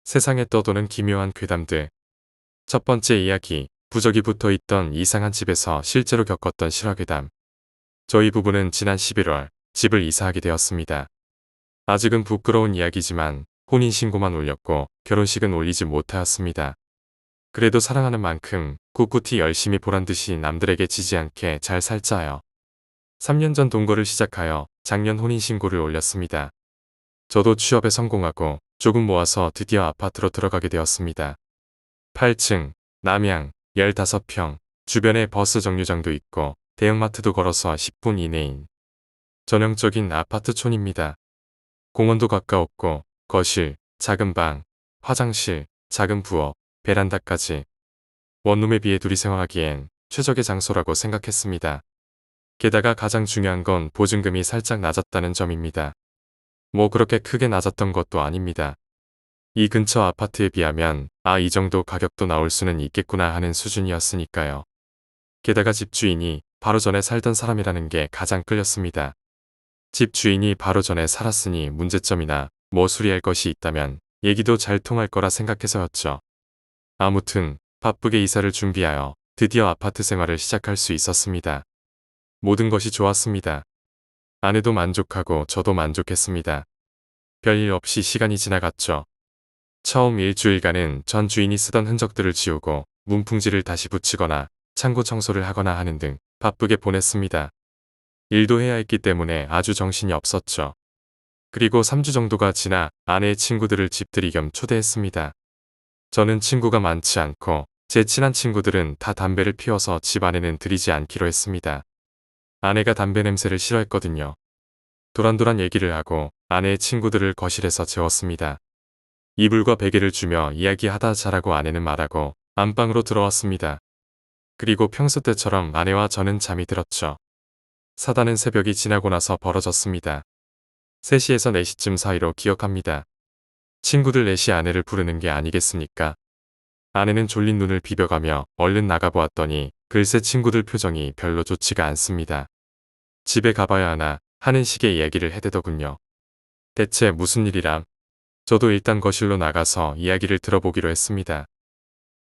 세상에 떠도는 기묘한 괴담들. 첫 번째 이야기, 부적이 붙어있던 이상한 집에서 실제로 겪었던 실화괴담. 저희 부부는 지난 11월 집을 이사하게 되었습니다. 아직은 부끄러운 이야기지만 혼인신고만 올렸고 결혼식은 올리지 못하였습니다. 그래도 사랑하는 만큼 꿋꿋이 열심히 보란듯이 남들에게 지지 않게 잘 살자 하여 3년 전 동거를 시작하여 작년 혼인신고를 올렸습니다. 저도 취업에 성공하고 조금 모아서 드디어 아파트로 들어가게 되었습니다. 8층, 남양, 15평, 주변에 버스 정류장도 있고 대형마트도 걸어서 10분 이내인 전형적인 아파트촌입니다. 공원도 가까웠고 거실, 작은 방, 화장실, 작은 부엌, 베란다까지 원룸에 비해 둘이 생활하기엔 최적의 장소라고 생각했습니다. 게다가 가장 중요한 건 보증금이 살짝 낮았다는 점입니다. 뭐 그렇게 크게 낮았던 것도 아닙니다. 이 근처 아파트에 비하면 이 정도 가격도 나올 수는 있겠구나 하는 수준이었으니까요. 게다가 집주인이 바로 전에 살던 사람이라는 게 가장 끌렸습니다. 집주인이 바로 전에 살았으니 문제점이나 뭐 수리할 것이 있다면 얘기도 잘 통할 거라 생각해서였죠. 아무튼 바쁘게 이사를 준비하여 드디어 아파트 생활을 시작할 수 있었습니다. 모든 것이 좋았습니다. 아내도 만족하고 저도 만족했습니다. 별일 없이 시간이 지나갔죠. 처음 일주일간은 전 주인이 쓰던 흔적들을 지우고 문풍지를 다시 붙이거나 창고 청소를 하거나 하는 등 바쁘게 보냈습니다. 일도 해야 했기 때문에 아주 정신이 없었죠. 그리고 3주 정도가 지나 아내의 친구들을 집들이 겸 초대했습니다. 저는 친구가 많지 않고 제 친한 친구들은 다 담배를 피워서 집 안에는 들이지 않기로 했습니다. 아내가 담배 냄새를 싫어했거든요. 도란도란 얘기를 하고 아내의 친구들을 거실에서 재웠습니다. 이불과 베개를 주며 이야기하다 자라고 아내는 말하고 안방으로 들어왔습니다. 그리고 평소 때처럼 아내와 저는 잠이 들었죠. 사단은 새벽이 지나고 나서 벌어졌습니다. 3시에서 4시쯤 사이로 기억합니다. 친구들 넷이 아내를 부르는 게 아니겠습니까? 아내는 졸린 눈을 비벼가며 얼른 나가보았더니 글쎄 친구들 표정이 별로 좋지가 않습니다. 집에 가봐야 하나 하는 식의 이야기를 해대더군요. 대체 무슨 일이람? 저도 일단 거실로 나가서 이야기를 들어보기로 했습니다.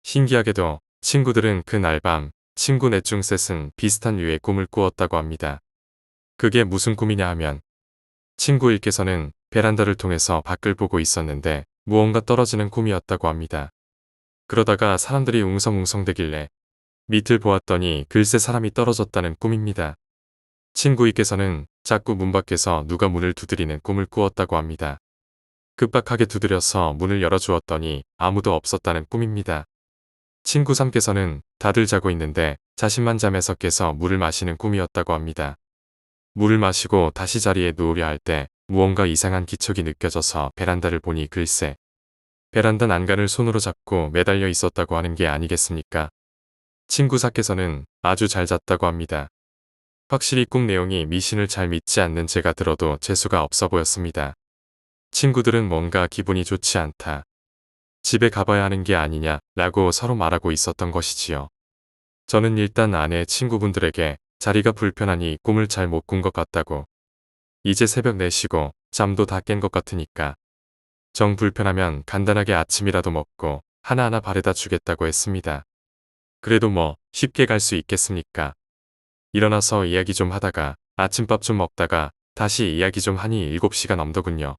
신기하게도 친구들은 그날 밤 친구 넷 중 셋은 비슷한 류의 꿈을 꾸었다고 합니다. 그게 무슨 꿈이냐 하면 친구 일께서는 베란다를 통해서 밖을 보고 있었는데 무언가 떨어지는 꿈이었다고 합니다. 그러다가 사람들이 웅성웅성대길래 밑을 보았더니 글쎄 사람이 떨어졌다는 꿈입니다. 친구 이께서는 자꾸 문 밖에서 누가 문을 두드리는 꿈을 꾸었다고 합니다. 급박하게 두드려서 문을 열어주었더니 아무도 없었다는 꿈입니다. 친구 3께서는 다들 자고 있는데 자신만 잠에서 깨서 물을 마시는 꿈이었다고 합니다. 물을 마시고 다시 자리에 누우려 할 때 무언가 이상한 기척이 느껴져서 베란다를 보니 글쎄 베란다 난간을 손으로 잡고 매달려 있었다고 하는 게 아니겠습니까? 친구 4께서는 아주 잘 잤다고 합니다. 확실히 꿈 내용이 미신을 잘 믿지 않는 제가 들어도 재수가 없어 보였습니다. 친구들은 뭔가 기분이 좋지 않다. 집에 가봐야 하는 게 아니냐 라고 서로 말하고 있었던 것이지요. 저는 일단 아내의 친구분들에게 자리가 불편하니 꿈을 잘 못 꾼 것 같다고. 이제 새벽 4시고 잠도 다 깬 것 같으니까. 정 불편하면 간단하게 아침이라도 먹고 하나하나 바래다 주겠다고 했습니다. 그래도 뭐 쉽게 갈 수 있겠습니까? 일어나서 이야기 좀 하다가 아침밥 좀 먹다가 다시 이야기 좀 하니 7시가 넘더군요.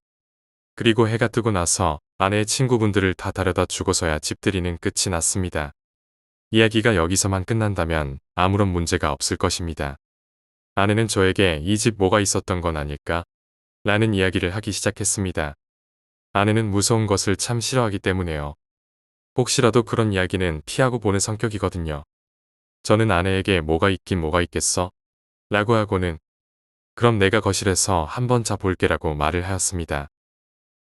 그리고 해가 뜨고 나서 아내의 친구분들을 다 데려다 주고서야 집들이는 끝이 났습니다. 이야기가 여기서만 끝난다면 아무런 문제가 없을 것입니다. 아내는 저에게 이 집 뭐가 있었던 건 아닐까? 라는 이야기를 하기 시작했습니다. 아내는 무서운 것을 참 싫어하기 때문에요. 혹시라도 그런 이야기는 피하고 보는 성격이거든요. 저는 아내에게 뭐가 있긴 뭐가 있겠어? 라고 하고는 그럼 내가 거실에서 한번 자볼게라고 말을 하였습니다.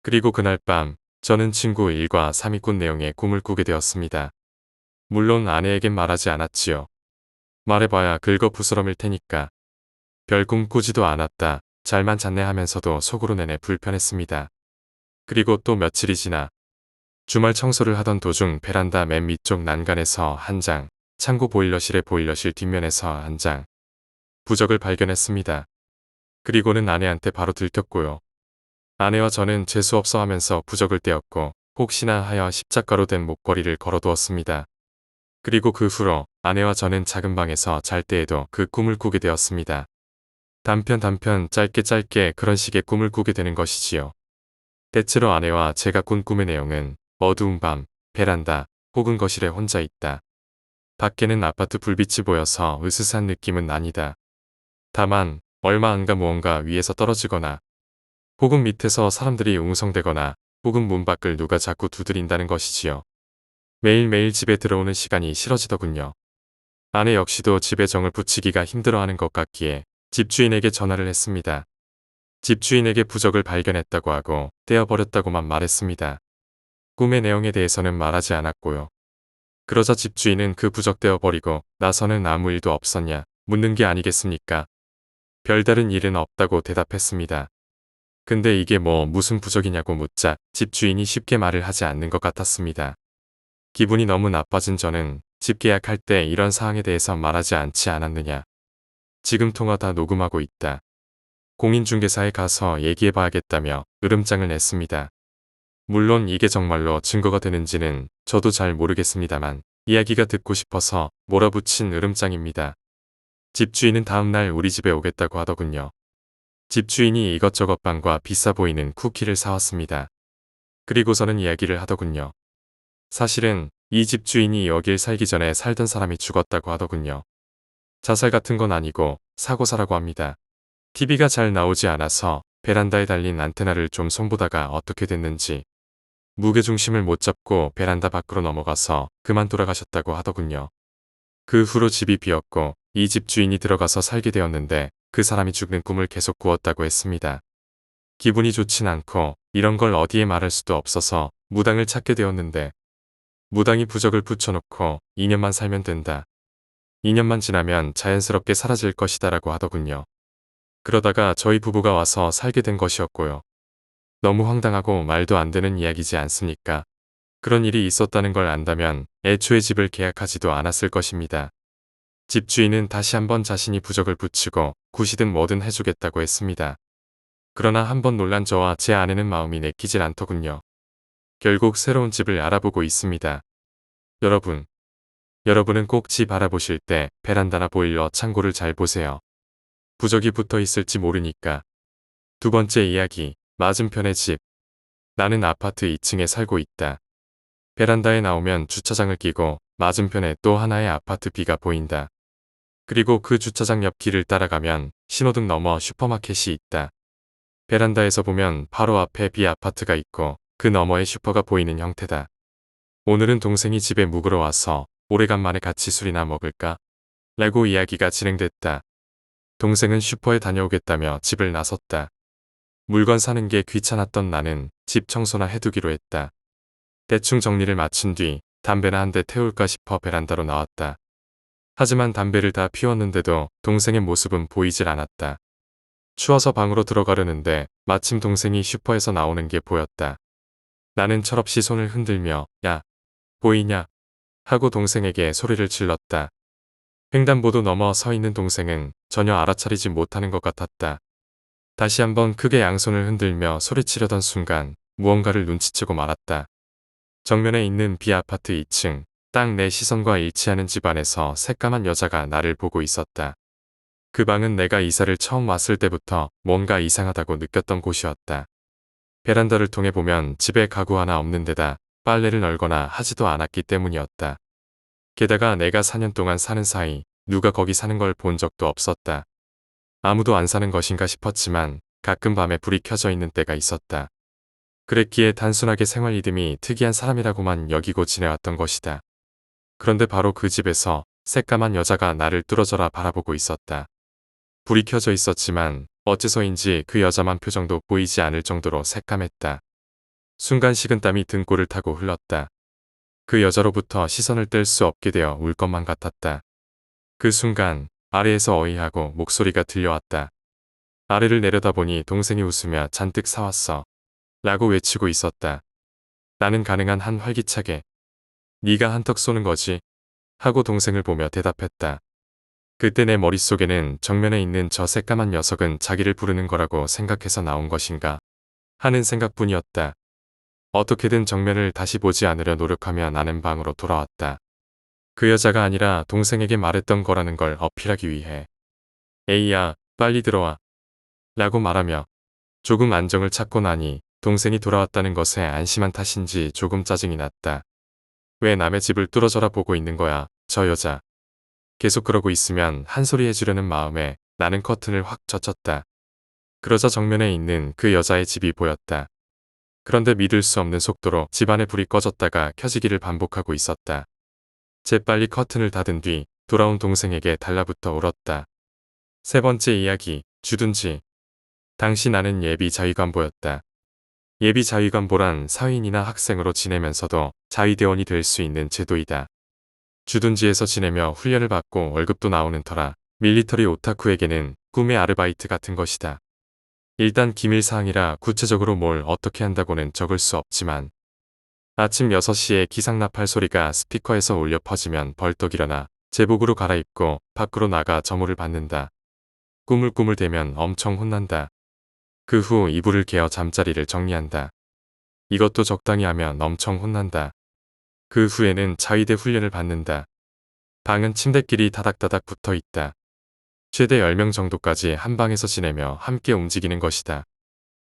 그리고 그날 밤 저는 친구 1과 3이 꾼 내용의 꿈을 꾸게 되었습니다. 물론 아내에겐 말하지 않았지요. 말해봐야 긁어부스럼일 테니까. 별 꿈 꾸지도 않았다. 잘만 잤네 하면서도 속으로 내내 불편했습니다. 그리고 또 며칠이 지나 주말 청소를 하던 도중 베란다 맨 밑쪽 난간에서 한 장, 창고 보일러실의 보일러실 뒷면에서 한 장, 부적을 발견했습니다. 그리고는 아내한테 바로 들켰고요. 아내와 저는 재수없어 하면서 부적을 떼었고 혹시나 하여 십자가로 된 목걸이를 걸어두었습니다. 그리고 그 후로 아내와 저는 작은 방에서 잘 때에도 그 꿈을 꾸게 되었습니다. 단편 짧게 그런 식의 꿈을 꾸게 되는 것이지요. 대체로 아내와 제가 꾼 꿈의 내용은 어두운 밤, 베란다 혹은 거실에 혼자 있다. 밖에는 아파트 불빛이 보여서 으스스한 느낌은 아니다. 다만 얼마 안가 무언가 위에서 떨어지거나 혹은 밑에서 사람들이 웅성대거나 혹은 문 밖을 누가 자꾸 두드린다는 것이지요. 매일매일 집에 들어오는 시간이 싫어지더군요. 아내 역시도 집에 정을 붙이기가 힘들어하는 것 같기에 집주인에게 전화를 했습니다. 집주인에게 부적을 발견했다고 하고 떼어버렸다고만 말했습니다. 꿈의 내용에 대해서는 말하지 않았고요. 그러자 집주인은 그 부적 떼어버리고 나서는 아무 일도 없었냐 묻는 게 아니겠습니까? 별다른 일은 없다고 대답했습니다. 근데 이게 무슨 부적이냐고 묻자 집주인이 쉽게 말을 하지 않는 것 같았습니다. 기분이 너무 나빠진 저는 집 계약할 때 이런 사항에 대해서 말하지 않지 않았느냐. 지금 통화 다 녹음하고 있다. 공인중개사에 가서 얘기해봐야겠다며 으름장을 냈습니다. 물론 이게 정말로 증거가 되는지는 저도 잘 모르겠습니다만 이야기가 듣고 싶어서 몰아붙인 으름장입니다. 집주인은 다음날 우리 집에 오겠다고 하더군요. 집주인이 이것저것 빵과 비싸 보이는 쿠키를 사왔습니다. 그리고서는 이야기를 하더군요. 사실은 이 집주인이 여길 살기 전에 살던 사람이 죽었다고 하더군요. 자살 같은 건 아니고 사고사라고 합니다. TV가 잘 나오지 않아서 베란다에 달린 안테나를 좀 손보다가 어떻게 됐는지 무게중심을 못 잡고 베란다 밖으로 넘어가서 그만 돌아가셨다고 하더군요. 그 후로 집이 비었고 이 집 주인이 들어가서 살게 되었는데 그 사람이 죽는 꿈을 계속 꾸었다고 했습니다. 기분이 좋진 않고 이런 걸 어디에 말할 수도 없어서 무당을 찾게 되었는데 무당이 부적을 붙여놓고 2년만 살면 된다. 2년만 지나면 자연스럽게 사라질 것이다 라고 하더군요. 그러다가 저희 부부가 와서 살게 된 것이었고요. 너무 황당하고 말도 안 되는 이야기지 않습니까? 그런 일이 있었다는 걸 안다면 애초에 집을 계약하지도 않았을 것입니다. 집주인은 다시 한번 자신이 부적을 붙이고 굿이든 뭐든 해주겠다고 했습니다. 그러나 한번 놀란 저와 제 아내는 마음이 내키질 않더군요. 결국 새로운 집을 알아보고 있습니다. 여러분은 꼭 집 알아보실 때 베란다나 보일러 창고를 잘 보세요. 부적이 붙어 있을지 모르니까. 두 번째 이야기, 맞은편의 집. 나는 아파트 2층에 살고 있다. 베란다에 나오면 주차장을 끼고 맞은편에 또 하나의 아파트 B가 보인다. 그리고 그 주차장 옆 길을 따라가면 신호등 너머 슈퍼마켓이 있다. 베란다에서 보면 바로 앞에 B 아파트가 있고 그 너머에 슈퍼가 보이는 형태다. 오늘은 동생이 집에 묵으러 와서 오래간만에 같이 술이나 먹을까? 라고 이야기가 진행됐다. 동생은 슈퍼에 다녀오겠다며 집을 나섰다. 물건 사는 게 귀찮았던 나는 집 청소나 해두기로 했다. 대충 정리를 마친 뒤 담배나 한 대 태울까 싶어 베란다로 나왔다. 하지만 담배를 다 피웠는데도 동생의 모습은 보이질 않았다. 추워서 방으로 들어가려는데 마침 동생이 슈퍼에서 나오는 게 보였다. 나는 철없이 손을 흔들며 야, 보이냐? 하고 동생에게 소리를 질렀다. 횡단보도 넘어 서 있는 동생은 전혀 알아차리지 못하는 것 같았다. 다시 한번 크게 양손을 흔들며 소리치려던 순간 무언가를 눈치채고 말았다. 정면에 있는 B아파트 2층, 딱 내 시선과 일치하는 집 안에서 새까만 여자가 나를 보고 있었다. 그 방은 내가 이사를 처음 왔을 때부터 뭔가 이상하다고 느꼈던 곳이었다. 베란다를 통해 보면 집에 가구 하나 없는 데다 빨래를 널거나 하지도 않았기 때문이었다. 게다가 내가 4년 동안 사는 사이 누가 거기 사는 걸 본 적도 없었다. 아무도 안 사는 것인가 싶었지만 가끔 밤에 불이 켜져 있는 때가 있었다. 그랬기에 단순하게 생활 리듬이 특이한 사람이라고만 여기고 지내왔던 것이다. 그런데 바로 그 집에서 새까만 여자가 나를 뚫어져라 바라보고 있었다. 불이 켜져 있었지만 어째서인지 그 여자만 표정도 보이지 않을 정도로 새까맸다. 순간 식은땀이 등골을 타고 흘렀다. 그 여자로부터 시선을 뗄 수 없게 되어 울 것만 같았다. 그 순간 아래에서 어이하고 목소리가 들려왔다. 아래를 내려다보니 동생이 웃으며 잔뜩 사왔어. 라고 외치고 있었다. 나는 가능한 한 활기차게 네가 한턱 쏘는 거지? 하고 동생을 보며 대답했다. 그때 내 머릿속에는 정면에 있는 저 새까만 녀석은 자기를 부르는 거라고 생각해서 나온 것인가 하는 생각뿐이었다. 어떻게든 정면을 다시 보지 않으려 노력하며 나는 방으로 돌아왔다. 그 여자가 아니라 동생에게 말했던 거라는 걸 어필하기 위해. 에이야, 빨리 들어와. 라고 말하며 조금 안정을 찾고 나니 동생이 돌아왔다는 것에 안심한 탓인지 조금 짜증이 났다. 왜 남의 집을 뚫어져라 보고 있는 거야, 저 여자. 계속 그러고 있으면 한 소리 해주려는 마음에 나는 커튼을 확 젖혔다. 그러자 정면에 있는 그 여자의 집이 보였다. 그런데 믿을 수 없는 속도로 집안의 불이 꺼졌다가 켜지기를 반복하고 있었다. 재빨리 커튼을 닫은 뒤 돌아온 동생에게 달라붙어 울었다. 세 번째 이야기, 주둔지. 당시 나는 예비 자위관보였다. 예비 자위관보란 사회인이나 학생으로 지내면서도 자위대원이 될 수 있는 제도이다. 주둔지에서 지내며 훈련을 받고 월급도 나오는 터라 밀리터리 오타쿠에게는 꿈의 아르바이트 같은 것이다. 일단 기밀사항이라 구체적으로 뭘 어떻게 한다고는 적을 수 없지만 아침 6시에 기상나팔 소리가 스피커에서 울려 퍼지면 벌떡 일어나 제복으로 갈아입고 밖으로 나가 점호를 받는다. 꾸물꾸물대면 엄청 혼난다. 그 후 이불을 개어 잠자리를 정리한다. 이것도 적당히 하면 엄청 혼난다. 그 후에는 자위대 훈련을 받는다. 방은 침대끼리 다닥다닥 붙어 있다. 최대 10명 정도까지 한 방에서 지내며 함께 움직이는 것이다.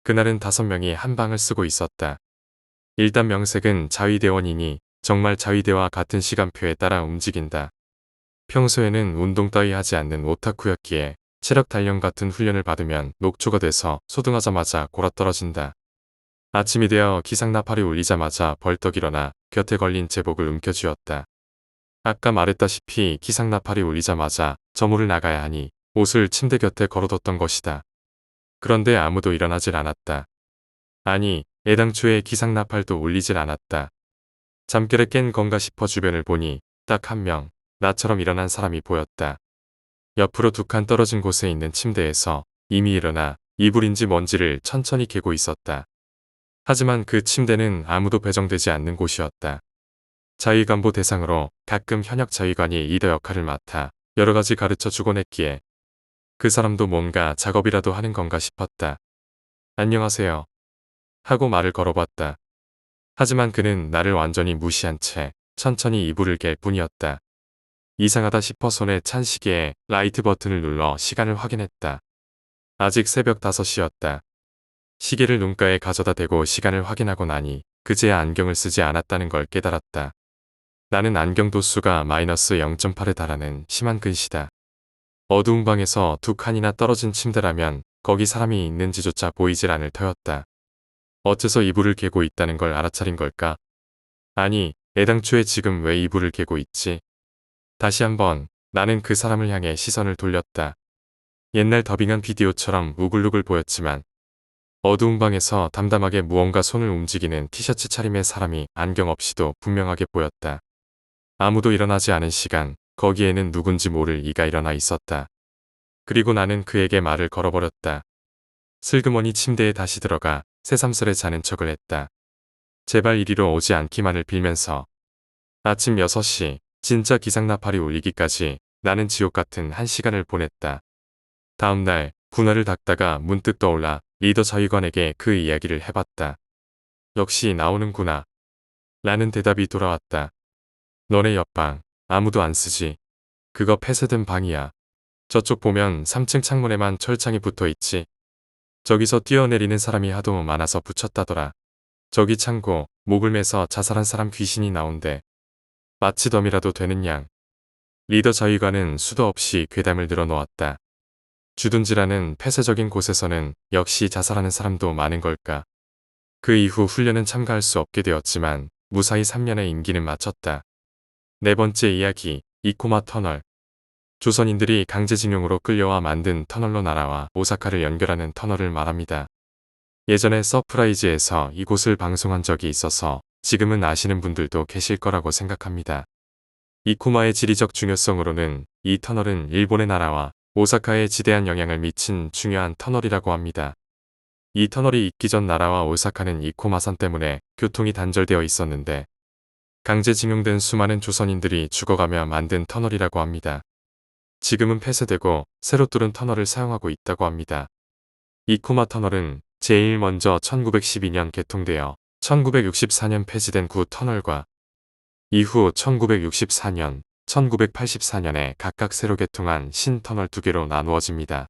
그날은 5명이 한 방을 쓰고 있었다. 일단 명색은 자위대원이니 정말 자위대와 같은 시간표에 따라 움직인다. 평소에는 운동 따위 하지 않는 오타쿠였기에 체력 단련 같은 훈련을 받으면 녹초가 돼서 소등하자마자 골아떨어진다. 아침이 되어 기상나팔이 울리자마자 벌떡 일어나 곁에 걸린 제복을 움켜쥐었다. 아까 말했다시피 기상나팔이 울리자마자 점호를 나가야 하니 옷을 침대 곁에 걸어뒀던 것이다. 그런데 아무도 일어나질 않았다. 아니, 애당초에 기상나팔도 울리질 않았다. 잠결에 깬 건가 싶어 주변을 보니 딱 한 명, 나처럼 일어난 사람이 보였다. 옆으로 2칸 떨어진 곳에 있는 침대에서 이미 일어나 이불인지 뭔지를 천천히 개고 있었다. 하지만 그 침대는 아무도 배정되지 않는 곳이었다. 자위관보 대상으로 가끔 현역 자위관이 리더 역할을 맡아 여러 가지 가르쳐 주곤 했기에 그 사람도 뭔가 작업이라도 하는 건가 싶었다. 안녕하세요. 하고 말을 걸어봤다. 하지만 그는 나를 완전히 무시한 채 천천히 이불을 갤 뿐이었다. 이상하다 싶어 손에 찬 시계에 라이트 버튼을 눌러 시간을 확인했다. 아직 새벽 5시였다. 시계를 눈가에 가져다 대고 시간을 확인하고 나니 그제야 안경을 쓰지 않았다는 걸 깨달았다. 나는 안경 도수가 마이너스 0.8에 달하는 심한 근시다. 어두운 방에서 2칸이나 떨어진 침대라면 거기 사람이 있는지조차 보이질 않을 터였다. 어째서 이불을 개고 있다는 걸 알아차린 걸까? 아니, 애당초에 지금 왜 이불을 개고 있지? 다시 한번 나는 그 사람을 향해 시선을 돌렸다. 옛날 더빙한 비디오처럼 우글우글 보였지만 어두운 방에서 담담하게 무언가 손을 움직이는 티셔츠 차림의 사람이 안경 없이도 분명하게 보였다. 아무도 일어나지 않은 시간, 거기에는 누군지 모를 이가 일어나 있었다. 그리고 나는 그에게 말을 걸어버렸다. 슬그머니 침대에 다시 들어가 새삼스레 자는 척을 했다. 제발 이리로 오지 않기만을 빌면서. 아침 6시, 진짜 기상나팔이 울리기까지 나는 지옥 같은 1시간을 보냈다. 다음날 분할을 닦다가 문득 떠올라 리더 자위관에게 그 이야기를 해봤다. 역시 나오는구나. 라는 대답이 돌아왔다. 너네 옆방 아무도 안 쓰지. 그거 폐쇄된 방이야. 저쪽 보면 3층 창문에만 철창이 붙어 있지. 저기서 뛰어내리는 사람이 하도 많아서 붙였다더라. 저기 창고, 목을 매서 자살한 사람 귀신이 나온대. 마치 덤이라도 되는 양. 리더 자위관은 수도 없이 괴담을 늘어놓았다. 주둔지라는 폐쇄적인 곳에서는 역시 자살하는 사람도 많은 걸까. 그 이후 훈련은 참가할 수 없게 되었지만 무사히 3년의 임기는 마쳤다. 네 번째 이야기, 이코마 터널. 조선인들이 강제징용으로 끌려와 만든 터널로 나라와 오사카를 연결하는 터널을 말합니다. 예전에 서프라이즈에서 이곳을 방송한 적이 있어서 지금은 아시는 분들도 계실 거라고 생각합니다. 이코마의 지리적 중요성으로는 이 터널은 일본의 나라와 오사카에 지대한 영향을 미친 중요한 터널이라고 합니다. 이 터널이 있기 전 나라와 오사카는 이코마선 때문에 교통이 단절되어 있었는데 강제징용된 수많은 조선인들이 죽어가며 만든 터널이라고 합니다. 지금은 폐쇄되고 새로 뚫은 터널을 사용하고 있다고 합니다. 이코마 터널은 제일 먼저 1912년 개통되어 1964년 폐지된 구 터널과 이후 1964년, 1984년에 각각 새로 개통한 신터널 2개로 나누어집니다.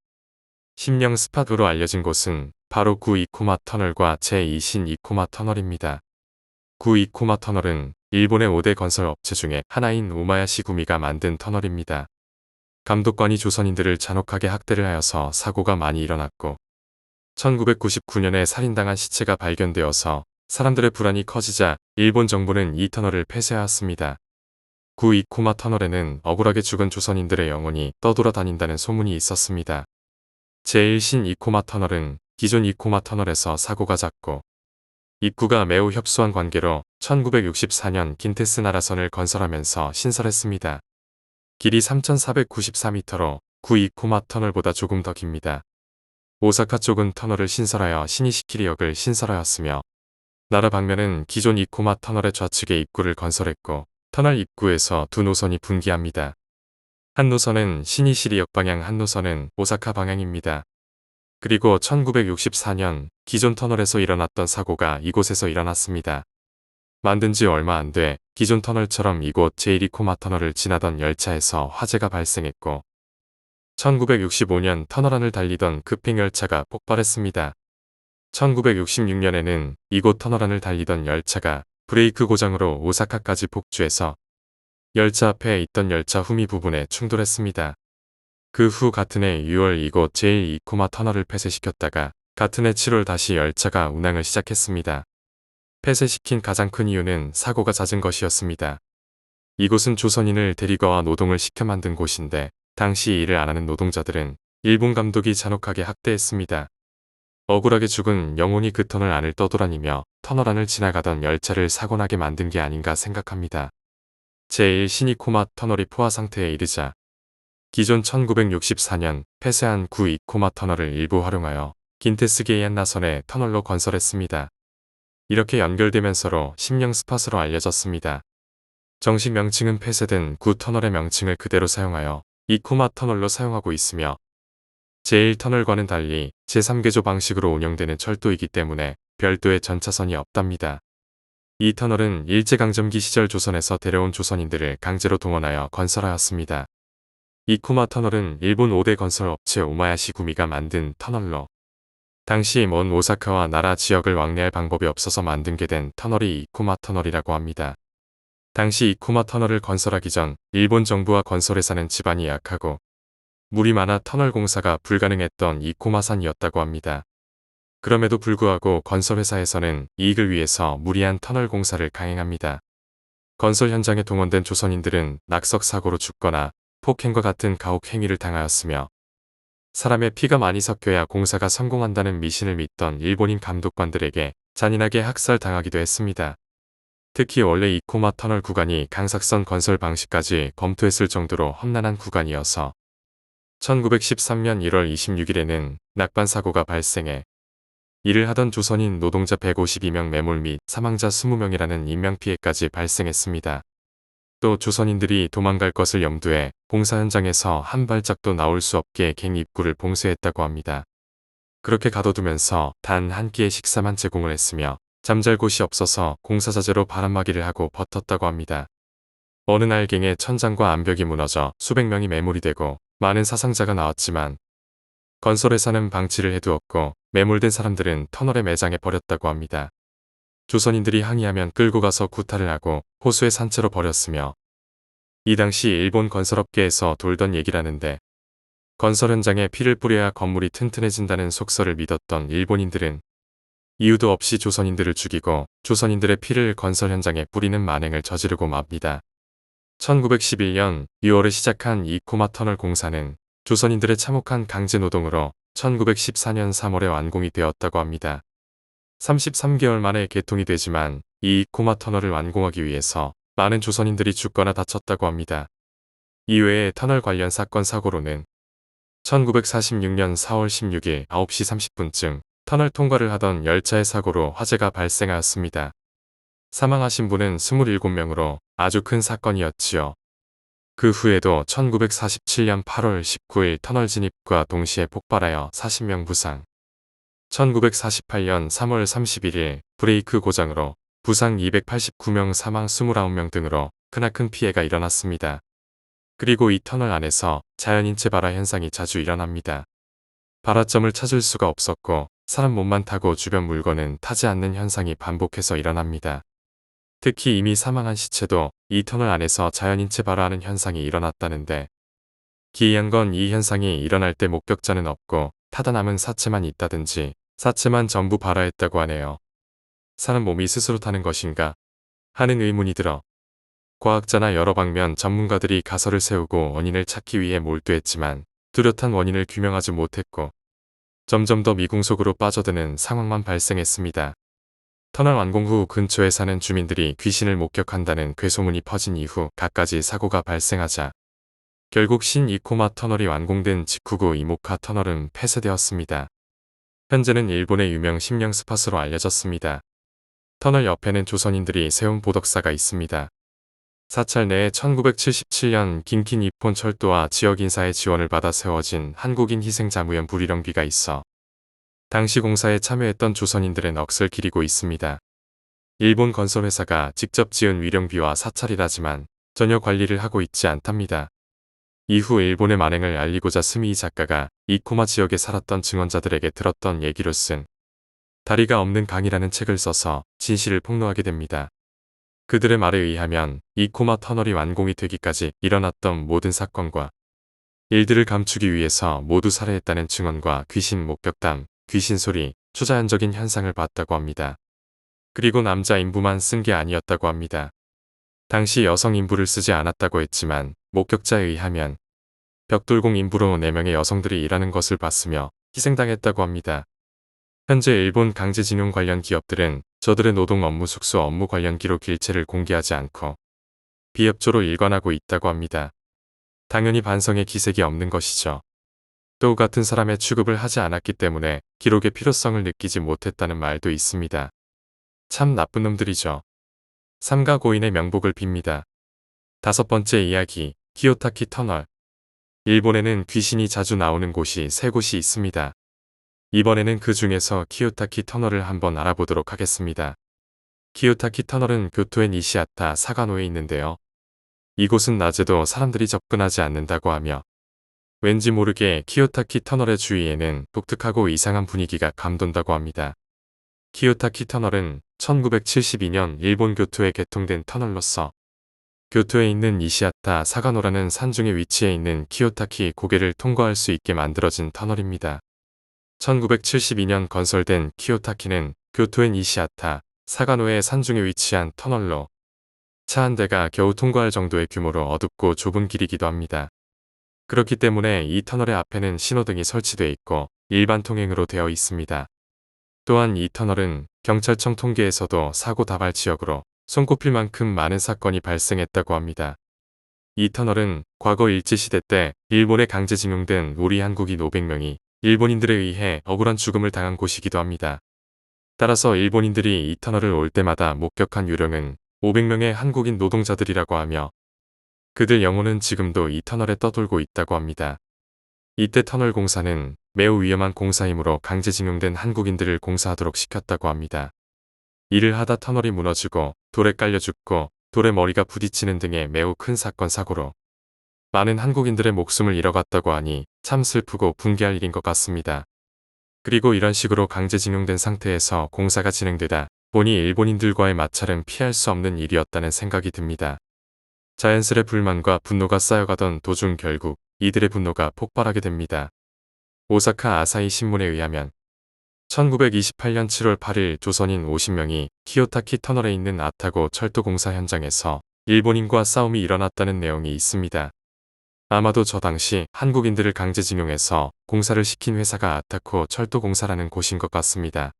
심령 스팟으로 알려진 곳은 바로 구 이코마 터널과 제2신 이코마 터널입니다. 구 이코마 터널은 일본의 5대 건설 업체 중에 하나인 우마야시 구미가 만든 터널입니다. 감독관이 조선인들을 잔혹하게 학대를 하여서 사고가 많이 일어났고 1999년에 살인당한 시체가 발견되어서 사람들의 불안이 커지자 일본 정부는 이 터널을 폐쇄하였습니다. 구 이코마 터널에는 억울하게 죽은 조선인들의 영혼이 떠돌아다닌다는 소문이 있었습니다. 제1신 이코마 터널은 기존 이코마 터널에서 사고가 잦고 입구가 매우 협소한 관계로 1964년 긴테스 나라선을 건설하면서 신설했습니다. 길이 3,494m로 구 이코마 터널보다 조금 더 깁니다. 오사카 쪽은 터널을 신설하여 시니시키리역을 신설하였으며 나라 방면은 기존 이코마 터널의 좌측에 입구를 건설했고 터널 입구에서 두 노선이 분기합니다. 한 노선은 시니시리역 방향, 한 노선은 오사카 방향입니다. 그리고 1964년 기존 터널에서 일어났던 사고가 이곳에서 일어났습니다. 만든 지 얼마 안 돼 기존 터널처럼 이곳 제1이코마 터널을 지나던 열차에서 화재가 발생했고 1965년 터널 안을 달리던 급행열차가 폭발했습니다. 1966년에는 이곳 터널 안을 달리던 열차가 브레이크 고장으로 오사카까지 폭주해서 열차 앞에 있던 열차 후미 부분에 충돌했습니다. 그 후 같은 해 6월 이곳 제1이코마 터널을 폐쇄시켰다가 같은 해 7월 다시 열차가 운항을 시작했습니다. 폐쇄시킨 가장 큰 이유는 사고가 잦은 것이었습니다. 이곳은 조선인을 데리고 와 노동을 시켜 만든 곳인데 당시 일을 안 하는 노동자들은 일본 감독이 잔혹하게 학대했습니다. 억울하게 죽은 영혼이 그 터널 안을 떠돌아다니며 터널 안을 지나가던 열차를 사고나게 만든 게 아닌가 생각합니다. 제1 시니코마 터널이 포화 상태에 이르자 기존 1964년 폐쇄한 구 이코마 터널을 일부 활용하여 긴테스 게이안 나선의 터널로 건설했습니다. 이렇게 연결되면서로 심령 스팟으로 알려졌습니다. 정식 명칭은 폐쇄된 구 터널의 명칭을 그대로 사용하여 이코마 터널로 사용하고 있으며 제1터널과는 달리 제3개조 방식으로 운영되는 철도이기 때문에 별도의 전차선이 없답니다. 이 터널은 일제강점기 시절 조선에서 데려온 조선인들을 강제로 동원하여 건설하였습니다. 이코마 터널은 일본 5대 건설 업체 우마야시 구미가 만든 터널로 당시 먼 오사카와 나라 지역을 왕래할 방법이 없어서 만들게 된 터널이 이코마 터널이라고 합니다. 당시 이코마 터널을 건설하기 전 일본 정부와 건설회사는 지반이 약하고 물이 많아 터널 공사가 불가능했던 이코마산이었다고 합니다. 그럼에도 불구하고 건설회사에서는 이익을 위해서 무리한 터널 공사를 강행합니다. 건설 현장에 동원된 조선인들은 낙석 사고로 죽거나 폭행과 같은 가혹 행위를 당하였으며 사람의 피가 많이 섞여야 공사가 성공한다는 미신을 믿던 일본인 감독관들에게 잔인하게 학살당하기도 했습니다. 특히 원래 이코마 터널 구간이 강삭선 건설 방식까지 검토했을 정도로 험난한 구간이어서 1913년 1월 26일에는 낙반 사고가 발생해 일을 하던 조선인 노동자 152명 매몰 및 사망자 20명이라는 인명피해까지 발생했습니다. 또 조선인들이 도망갈 것을 염두해 공사 현장에서 한 발짝도 나올 수 없게 갱 입구를 봉쇄했다고 합니다. 그렇게 가둬두면서 단 한 끼의 식사만 제공을 했으며 잠잘 곳이 없어서 공사자재로 바람막이를 하고 버텼다고 합니다. 어느 날 갱의 천장과 암벽이 무너져 수백 명이 매몰이 되고 많은 사상자가 나왔지만 건설회사는 방치를 해두었고 매몰된 사람들은 터널에 매장해 버렸다고 합니다. 조선인들이 항의하면 끌고 가서 구타를 하고 호수에 산채로 버렸으며 이 당시 일본 건설업계에서 돌던 얘기라는데 건설 현장에 피를 뿌려야 건물이 튼튼해진다는 속설을 믿었던 일본인들은 이유도 없이 조선인들을 죽이고 조선인들의 피를 건설 현장에 뿌리는 만행을 저지르고 맙니다. 1911년 6월에 시작한 이코마 터널 공사는 조선인들의 참혹한 강제노동으로 1914년 3월에 완공이 되었다고 합니다. 33개월 만에 개통이 되지만 이 이코마 터널을 완공하기 위해서 많은 조선인들이 죽거나 다쳤다고 합니다. 이외에 터널 관련 사건 사고로는 1946년 4월 16일 9시 30분쯤 터널 통과를 하던 열차의 사고로 화재가 발생하였습니다. 사망하신 분은 27명으로 아주 큰 사건이었지요. 그 후에도 1947년 8월 19일 터널 진입과 동시에 폭발하여 40명 부상, 1948년 3월 31일 브레이크 고장으로 부상 289명, 사망 29명 등으로 크나큰 피해가 일어났습니다. 그리고 이 터널 안에서 자연인체 발화 현상이 자주 일어납니다. 발화점을 찾을 수가 없었고 사람 몸만 타고 주변 물건은 타지 않는 현상이 반복해서 일어납니다. 특히 이미 사망한 시체도 이 터널 안에서 자연인체 발화하는 현상이 일어났다는데, 기이한 건 이 현상이 일어날 때 목격자는 없고 타다 남은 사체만 있다든지 사체만 전부 발화했다고 하네요. 사람 몸이 스스로 타는 것인가 하는 의문이 들어 과학자나 여러 방면 전문가들이 가설을 세우고 원인을 찾기 위해 몰두했지만 뚜렷한 원인을 규명하지 못했고 점점 더 미궁 속으로 빠져드는 상황만 발생했습니다. 터널 완공 후 근처에 사는 주민들이 귀신을 목격한다는 괴소문이 퍼진 이후 갖가지 사고가 발생하자 결국 신-이코마 터널이 완공된 직후구 이모카 터널은 폐쇄되었습니다. 현재는 일본의 유명 심령 스팟으로 알려졌습니다. 터널 옆에는 조선인들이 세운 보덕사가 있습니다. 사찰 내에 1977년 긴키 니폰 철도와 지역 인사의 지원을 받아 세워진 한국인 희생자무연 불이령비가 있어 당시 공사에 참여했던 조선인들의 넋을 기리고 있습니다. 일본 건설회사가 직접 지은 위령비와 사찰이라지만 전혀 관리를 하고 있지 않답니다. 이후 일본의 만행을 알리고자 스미이 작가가 이코마 지역에 살았던 증언자들에게 들었던 얘기로 쓴 다리가 없는 강이라는 책을 써서 진실을 폭로하게 됩니다. 그들의 말에 의하면 이코마 터널이 완공이 되기까지 일어났던 모든 사건과 일들을 감추기 위해서 모두 살해했다는 증언과 귀신 목격담, 귀신 소리, 초자연적인 현상을 봤다고 합니다. 그리고 남자 인부만 쓴 게 아니었다고 합니다. 당시 여성 인부를 쓰지 않았다고 했지만 목격자에 의하면 벽돌공 인부로 4명의 여성들이 일하는 것을 봤으며 희생당했다고 합니다. 현재 일본 강제징용 관련 기업들은 저들의 노동 업무 숙소 업무 관련 기록 일체를 공개하지 않고 비협조로 일관하고 있다고 합니다. 당연히 반성의 기색이 없는 것이죠. 또 같은 사람의 취급을 하지 않았기 때문에 기록의 필요성을 느끼지 못했다는 말도 있습니다. 참 나쁜 놈들이죠. 삼가 고인의 명복을 빕니다. 5번째 이야기, 키요타키 터널. 일본에는 귀신이 자주 나오는 곳이 3곳이 있습니다. 이번에는 그 중에서 키요타키 터널을 한번 알아보도록 하겠습니다. 키요타키 터널은 교토의 니시아타 사가노에 있는데요. 이곳은 낮에도 사람들이 접근하지 않는다고 하며 왠지 모르게 키요타키 터널의 주위에는 독특하고 이상한 분위기가 감돈다고 합니다. 키요타키 터널은 1972년 일본 교토에 개통된 터널로서 교토에 있는 니시아타 사가노라는 산중에 위치해 있는 키요타키 고개를 통과할 수 있게 만들어진 터널입니다. 1972년 건설된 키요타키는 교토의 니시아타 사가노의 산중에 위치한 터널로 차 한 대가 겨우 통과할 정도의 규모로 어둡고 좁은 길이기도 합니다. 그렇기 때문에 이 터널의 앞에는 신호등이 설치돼 있고 일반 통행으로 되어 있습니다. 또한 이 터널은 경찰청 통계에서도 사고 다발 지역으로 손꼽힐 만큼 많은 사건이 발생했다고 합니다. 이 터널은 과거 일제시대 때 일본에 강제징용된 우리 한국인 500명이 일본인들에 의해 억울한 죽음을 당한 곳이기도 합니다. 따라서 일본인들이 이 터널을 올 때마다 목격한 유령은 500명의 한국인 노동자들이라고 하며 그들 영혼은 지금도 이 터널에 떠돌고 있다고 합니다. 이때 터널 공사는 매우 위험한 공사이므로 강제징용된 한국인들을 공사하도록 시켰다고 합니다. 일을 하다 터널이 무너지고 돌에 깔려 죽고 돌에 머리가 부딪히는 등의 매우 큰 사건 사고로 많은 한국인들의 목숨을 잃어갔다고 하니 참 슬프고 분개할 일인 것 같습니다. 그리고 이런 식으로 강제징용된 상태에서 공사가 진행되다 보니 일본인들과의 마찰은 피할 수 없는 일이었다는 생각이 듭니다. 자연스레 불만과 분노가 쌓여가던 도중 결국 이들의 분노가 폭발하게 됩니다. 오사카 아사히 신문에 의하면 1928년 7월 8일 조선인 50명이 키요타키 터널에 있는 아타고 철도 공사 현장에서 일본인과 싸움이 일어났다는 내용이 있습니다. 아마도 저 당시 한국인들을 강제징용해서 공사를 시킨 회사가 아타코 철도공사라는 곳인 것 같습니다.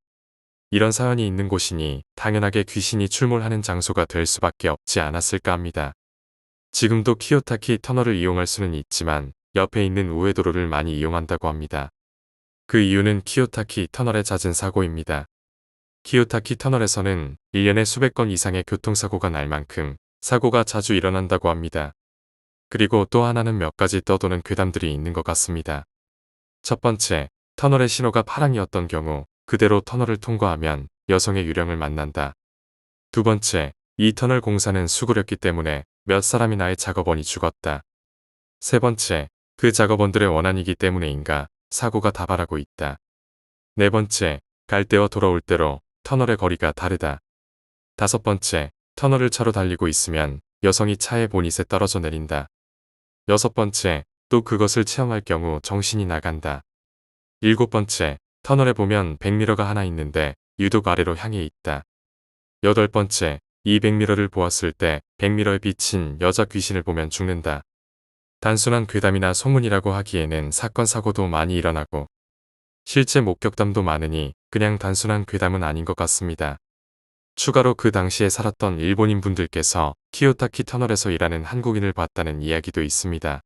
이런 사연이 있는 곳이니 당연하게 귀신이 출몰하는 장소가 될 수밖에 없지 않았을까 합니다. 지금도 키요타키 터널을 이용할 수는 있지만 옆에 있는 우회도로를 많이 이용한다고 합니다. 그 이유는 키요타키 터널의 잦은 사고입니다. 키요타키 터널에서는 1년에 수백 건 이상의 교통사고가 날 만큼 사고가 자주 일어난다고 합니다. 그리고 또 하나는 몇 가지 떠도는 괴담들이 있는 것 같습니다. 첫 번째, 터널의 신호가 파랑이었던 경우 그대로 터널을 통과하면 여성의 유령을 만난다. 두 번째, 이 터널 공사는 수구렸기 때문에 몇 사람이 나의 작업원이 죽었다. 세 번째, 그 작업원들의 원한이기 때문에인가 사고가 다발하고 있다. 네 번째, 갈 때와 돌아올 때로 터널의 거리가 다르다. 다섯 번째, 터널을 차로 달리고 있으면 여성이 차의 보닛에 떨어져 내린다. 여섯 번째, 또 그것을 체험할 경우 정신이 나간다. 일곱 번째, 터널에 보면 백미러가 하나 있는데 유독 아래로 향해 있다. 여덟 번째, 이 백미러를 보았을 때 백미러에 비친 여자 귀신을 보면 죽는다. 단순한 괴담이나 소문이라고 하기에는 사건 사고도 많이 일어나고 실제 목격담도 많으니 그냥 단순한 괴담은 아닌 것 같습니다. 추가로 그 당시에 살았던 일본인 분들께서 키요타키 터널에서 일하는 한국인을 봤다는 이야기도 있습니다.